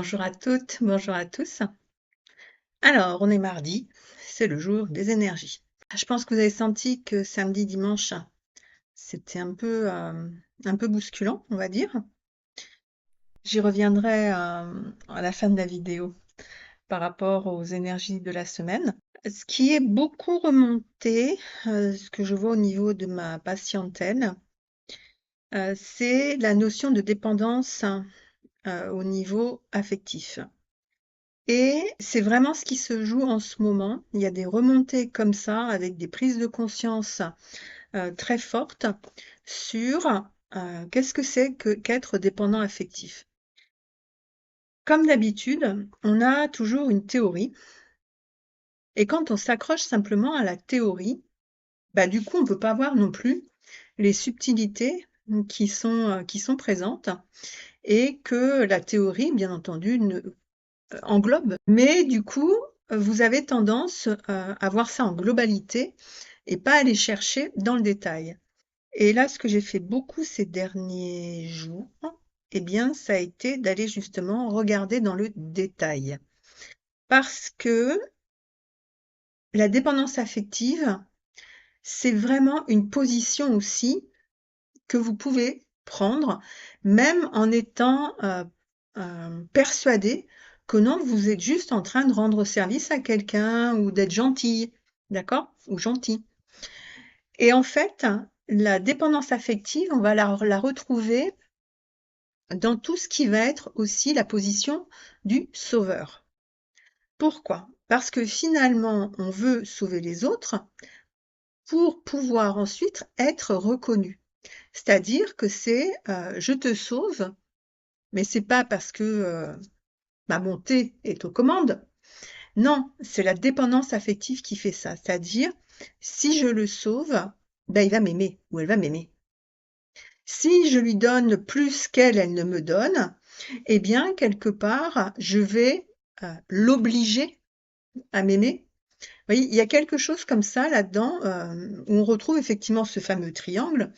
Bonjour à toutes, bonjour à tous. Alors, on est mardi, c'est le jour des énergies. Je pense que vous avez senti que samedi, dimanche, c'était un peu bousculant, on va dire. J'y reviendrai à la fin de la vidéo par rapport aux énergies de la semaine. Ce qui est beaucoup remonté, ce que je vois au niveau de ma patientèle, c'est la notion de dépendance au niveau affectif. Et c'est vraiment ce qui se joue en ce moment. Il y a des remontées comme ça, avec des prises de conscience très fortes sur qu'est-ce que c'est qu'être dépendant affectif. Comme d'habitude, on a toujours une théorie, et quand on s'accroche simplement à la théorie, bah, du coup, on ne peut pas voir non plus les subtilités qui sont présentes, et que la théorie, bien entendu, englobe. Mais du coup, vous avez tendance à voir ça en globalité et pas aller chercher dans le détail. Et là, ce que j'ai fait beaucoup ces derniers jours, eh bien, ça a été d'aller justement regarder dans le détail. Parce que la dépendance affective, c'est vraiment une position aussi que vous pouvez prendre, même en étant persuadé que non, vous êtes juste en train de rendre service à quelqu'un ou d'être gentil, d'accord? Ou gentil. Et en fait, la dépendance affective, on va la retrouver dans tout ce qui va être aussi la position du sauveur. Pourquoi? Parce que finalement, on veut sauver les autres pour pouvoir ensuite être reconnu. C'est-à-dire que c'est je te sauve, mais c'est pas parce que ma bonté est aux commandes. Non, c'est la dépendance affective qui fait ça. C'est-à-dire, si je le sauve, ben, il va m'aimer ou elle va m'aimer. Si je lui donne plus qu'elle, elle ne me donne, eh bien, quelque part, je vais l'obliger à m'aimer. Vous voyez, il y a quelque chose comme ça là-dedans, où on retrouve effectivement ce fameux triangle,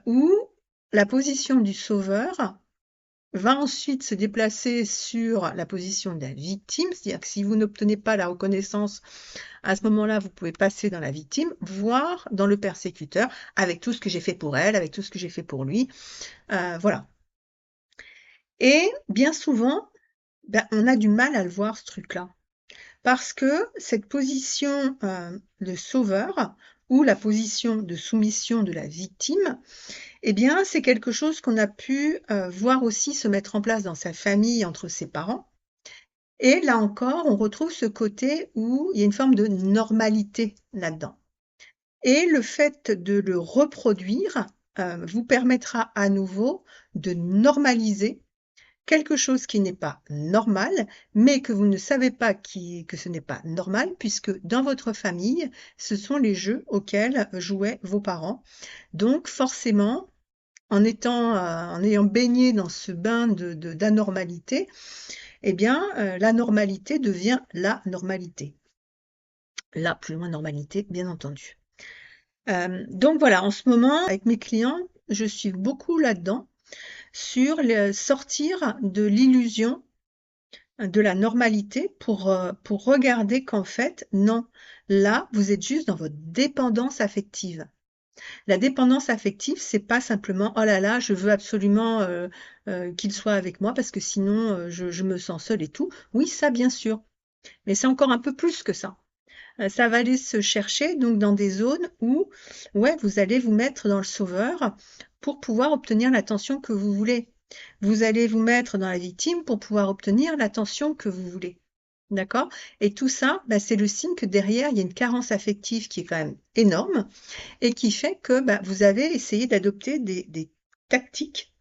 où la position du sauveur va ensuite se déplacer sur la position de la victime, c'est-à-dire que si vous n'obtenez pas la reconnaissance, à ce moment-là, vous pouvez passer dans la victime, voire dans le persécuteur, avec tout ce que j'ai fait pour elle, avec tout ce que j'ai fait pour lui, voilà. Et bien souvent, ben, on a du mal à le voir, ce truc-là. Parce que cette position de sauveur ou la position de soumission de la victime, eh bien, c'est quelque chose qu'on a pu voir aussi se mettre en place dans sa famille, entre ses parents. Et là encore, on retrouve ce côté où il y a une forme de normalité là-dedans. Et le fait de le reproduire vous permettra à nouveau de normaliser quelque chose qui n'est pas normal, mais que vous ne savez pas que ce n'est pas normal, puisque dans votre famille, ce sont les jeux auxquels jouaient vos parents. Donc forcément, en ayant baigné dans ce bain d'anormalité, eh bien, la normalité devient la normalité. La plus loin normalité, bien entendu. Donc voilà, en ce moment, avec mes clients, je suis beaucoup là-dedans, sur sortir de l'illusion de la normalité pour regarder qu'en fait, non, là, vous êtes juste dans votre dépendance affective. La dépendance affective, c'est pas simplement oh là là, je veux absolument qu'il soit avec moi parce que sinon je me sens seule et tout. Oui, ça bien sûr, mais c'est encore un peu plus que ça. Ça va aller se chercher donc dans des zones où ouais, vous allez vous mettre dans le sauveur pour pouvoir obtenir l'attention que vous voulez. Vous allez vous mettre dans la victime pour pouvoir obtenir l'attention que vous voulez. D'accord? Et tout ça, bah, c'est le signe que derrière, il y a une carence affective qui est quand même énorme et qui fait que bah, vous avez essayé d'adopter des tactiques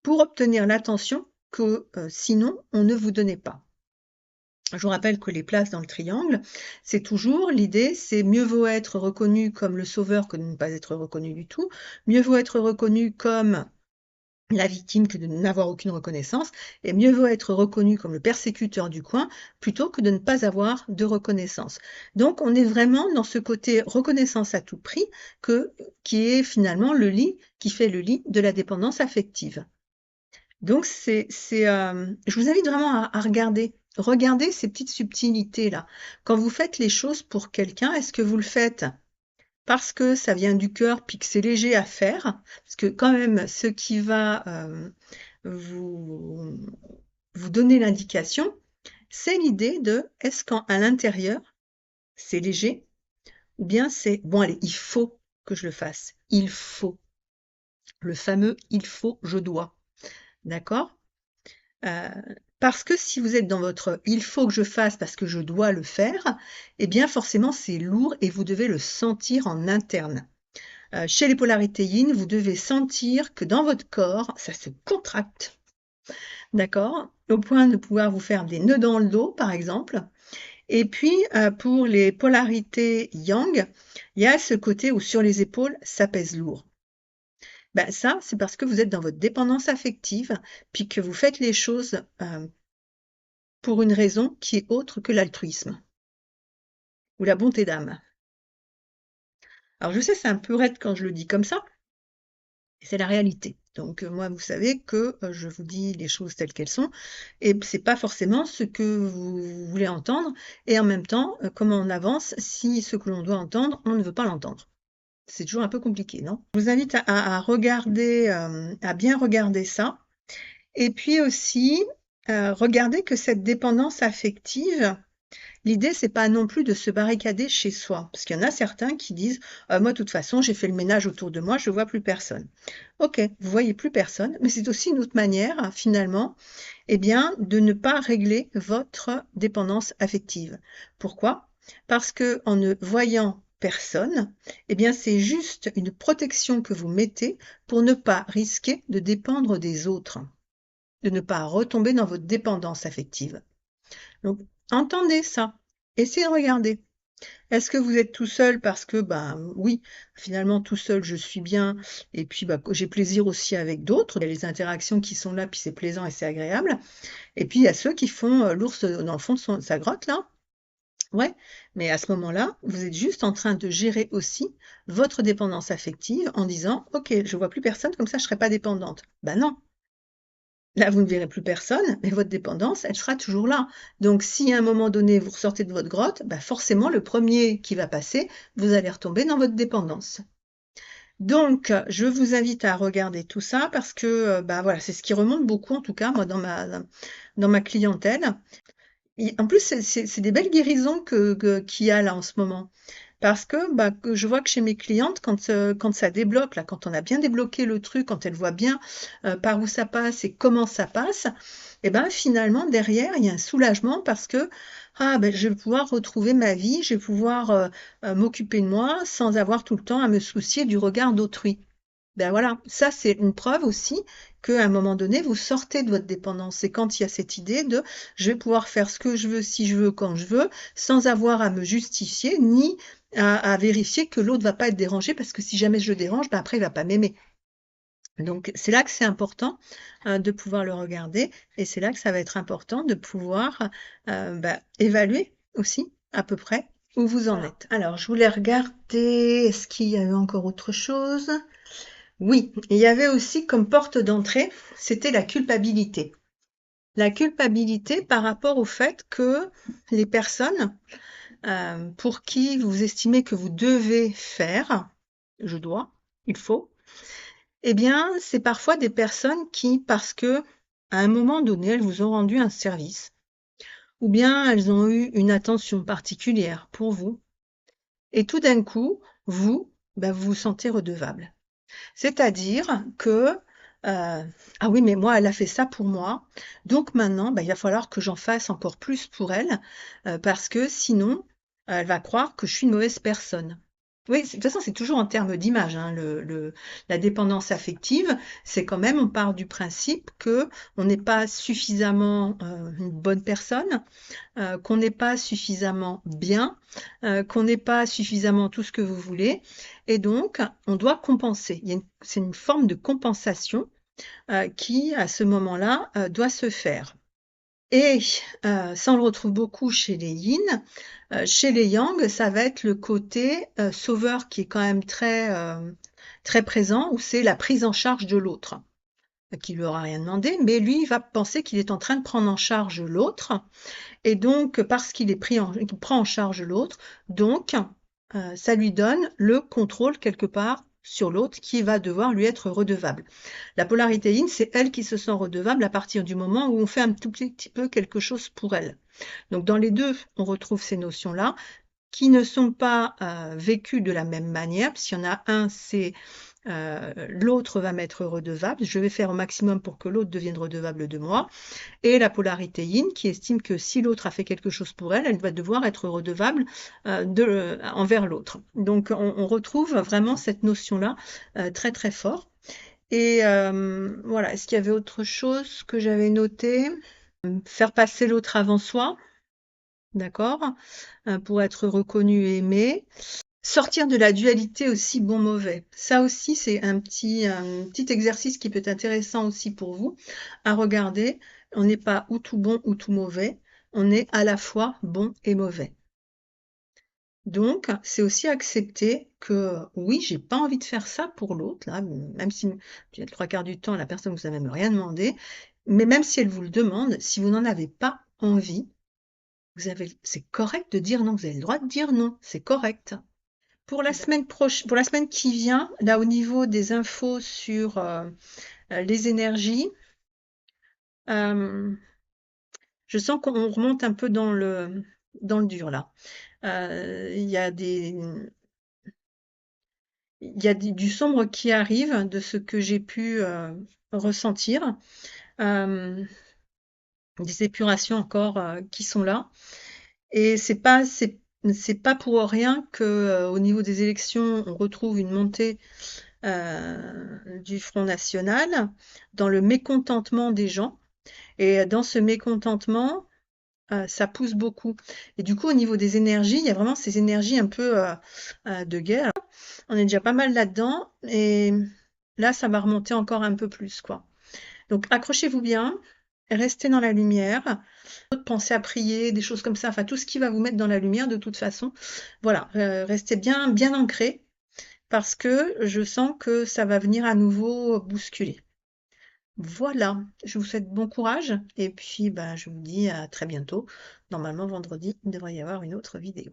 pour obtenir l'attention que sinon on ne vous donnait pas. Je vous rappelle que les places dans le triangle, c'est toujours l'idée, c'est mieux vaut être reconnu comme le sauveur que de ne pas être reconnu du tout, mieux vaut être reconnu comme la victime que de n'avoir aucune reconnaissance, et mieux vaut être reconnu comme le persécuteur du coin plutôt que de ne pas avoir de reconnaissance. Donc on est vraiment dans ce côté reconnaissance à tout prix qui est finalement le lit, qui fait le lit de la dépendance affective. Donc je vous invite vraiment à regarder. Regardez ces petites subtilités-là. Quand vous faites les choses pour quelqu'un, est-ce que vous le faites parce que ça vient du cœur, puis que c'est léger à faire? Parce que quand même, ce qui va vous, vous donner l'indication, c'est l'idée de est-ce qu'à l'intérieur, c'est léger, ou bien c'est bon, allez, il faut que je le fasse. Il faut. Le fameux il faut, je dois. D'accord? Euh, Parce que si vous êtes dans votre il faut que je fasse parce que je dois le faire, eh bien forcément c'est lourd et vous devez le sentir en interne. Chez les polarités yin, vous devez sentir que dans votre corps, ça se contracte, d'accord? Au point de pouvoir vous faire des nœuds dans le dos, par exemple. Et puis, pour les polarités yang, il y a ce côté où sur les épaules, ça pèse lourd. Ben, ça, c'est parce que vous êtes dans votre dépendance affective, puis que vous faites les choses pour une raison qui est autre que l'altruisme ou la bonté d'âme. Alors je sais, c'est un peu raide quand je le dis comme ça, et c'est la réalité. Donc moi, vous savez que je vous dis les choses telles qu'elles sont, et c'est pas forcément ce que vous voulez entendre, et en même temps, comment on avance si ce que l'on doit entendre, on ne veut pas l'entendre. C'est toujours un peu compliqué, non? Je vous invite à regarder, à bien regarder ça, et puis aussi, regarder que cette dépendance affective, l'idée, c'est pas non plus de se barricader chez soi, parce qu'il y en a certains qui disent moi, de toute façon, j'ai fait le ménage autour de moi, je ne vois plus personne. Ok, vous voyez plus personne, mais c'est aussi une autre manière, finalement, eh bien, de ne pas régler votre dépendance affective. Pourquoi? Parce que en ne voyant personne, eh bien, c'est juste une protection que vous mettez pour ne pas risquer de dépendre des autres, de ne pas retomber dans votre dépendance affective. Donc, entendez ça. Essayez de regarder. Est-ce que vous êtes tout seul parce que, ben oui, finalement tout seul je suis bien et puis bah, j'ai plaisir aussi avec d'autres. Il y a les interactions qui sont là, puis c'est plaisant et c'est agréable. Et puis il y a ceux qui font l'ours dans le fond de sa grotte là. Ouais, mais à ce moment-là, vous êtes juste en train de gérer aussi votre dépendance affective en disant, ok, je vois plus personne, comme ça je serai pas dépendante. Ben non, là, vous ne verrez plus personne, mais votre dépendance, elle sera toujours là. Donc, si à un moment donné, vous ressortez de votre grotte, bah forcément, le premier qui va passer, vous allez retomber dans votre dépendance. Donc, je vous invite à regarder tout ça parce que, bah voilà, c'est ce qui remonte beaucoup, en tout cas, moi, dans ma clientèle. En plus, c'est des belles guérisons qu'il y a là en ce moment. Parce que, bah, que je vois que chez mes clientes, quand ça débloque, là, quand on a bien débloqué le truc, quand elles voient bien par où ça passe et comment ça passe, et ben finalement, derrière, il y a un soulagement parce que ah, ben, je vais pouvoir retrouver ma vie, je vais pouvoir m'occuper de moi sans avoir tout le temps à me soucier du regard d'autrui. Ben voilà, ça c'est une preuve aussi qu'à un moment donné, vous sortez de votre dépendance. C'est quand il y a cette idée de je vais pouvoir faire ce que je veux, si je veux, quand je veux, sans avoir à me justifier ni à vérifier que l'autre va pas être dérangé parce que si jamais je le dérange, ben après il va pas m'aimer. Donc c'est là que c'est important de pouvoir le regarder et c'est là que ça va être important de pouvoir évaluer aussi à peu près où vous en êtes. Alors je voulais regarder, est-ce qu'il y a eu encore autre chose? Oui, il y avait aussi comme porte d'entrée, c'était la culpabilité. La culpabilité par rapport au fait que les personnes pour qui vous estimez que vous devez faire, je dois, il faut, eh bien, c'est parfois des personnes qui, parce que à un moment donné, elles vous ont rendu un service, ou bien elles ont eu une attention particulière pour vous, et tout d'un coup, vous, vous vous sentez redevable. C'est-à-dire que ah oui, mais moi, elle a fait ça pour moi, donc maintenant, il va falloir que j'en fasse encore plus pour elle, parce que sinon, elle va croire que je suis une mauvaise personne. Oui, de toute façon, c'est toujours en termes d'image, hein, la dépendance affective, c'est quand même, on part du principe que on n'est pas suffisamment une bonne personne, qu'on n'est pas suffisamment bien, qu'on n'est pas suffisamment tout ce que vous voulez, et donc on doit compenser. C'est une forme de compensation qui, à ce moment-là, doit se faire. Et ça, on le retrouve beaucoup chez les yin. Chez les yang, ça va être le côté sauveur qui est quand même très présent, où c'est la prise en charge de l'autre. qui lui aura rien demandé, mais lui, il va penser qu'il est en train de prendre en charge l'autre. Et donc, parce qu'il prend en charge l'autre, donc, ça lui donne le contrôle quelque part sur l'autre qui va devoir lui être redevable. La polarité yin, c'est elle qui se sent redevable à partir du moment où on fait un tout petit peu quelque chose pour elle. Donc, dans les deux, on retrouve ces notions-là qui ne sont pas vécues de la même manière. S'il y en a un, c'est l'autre va m'être redevable, je vais faire au maximum pour que l'autre devienne redevable de moi. Et la polarité yin qui estime que si l'autre a fait quelque chose pour elle, elle va devoir être redevable envers l'autre. Donc on retrouve vraiment cette notion-là très très fort. Et voilà, est-ce qu'il y avait autre chose que j'avais noté? Faire passer l'autre avant soi, d'accord, pour être reconnu et aimé. Sortir de la dualité aussi bon-mauvais. Ça aussi, c'est un petit exercice qui peut être intéressant aussi pour vous à regarder. On n'est pas ou tout bon ou tout mauvais. On est à la fois bon et mauvais. Donc, c'est aussi accepter que oui, j'ai pas envie de faire ça pour l'autre, là, même si le trois quarts du temps, la personne vous a même rien demandé, mais même si elle vous le demande, si vous n'en avez pas envie, c'est correct de dire non. Vous avez le droit de dire non, c'est correct. Pour la semaine pour la semaine qui vient, là au niveau des infos sur les énergies, euh, je sens qu'on remonte un peu dans le dur là. Il y a du sombre qui arrive de ce que j'ai pu ressentir. Euh, des épurations encore qui sont là. Et c'est pas pour rien que au niveau des élections, on retrouve une montée du Front National, dans le mécontentement des gens. Et dans ce mécontentement, ça pousse beaucoup. Et du coup, au niveau des énergies, il y a vraiment ces énergies un peu de guerre. On est déjà pas mal là-dedans. Et là, ça va remonter encore un peu plus, quoi. Donc, accrochez-vous bien, restez dans la lumière, pensez à prier, des choses comme ça, enfin tout ce qui va vous mettre dans la lumière de toute façon. Voilà, restez bien, bien ancrés parce que je sens que ça va venir à nouveau bousculer. Voilà, je vous souhaite bon courage et puis bah, je vous dis à très bientôt. Normalement, vendredi, il devrait y avoir une autre vidéo.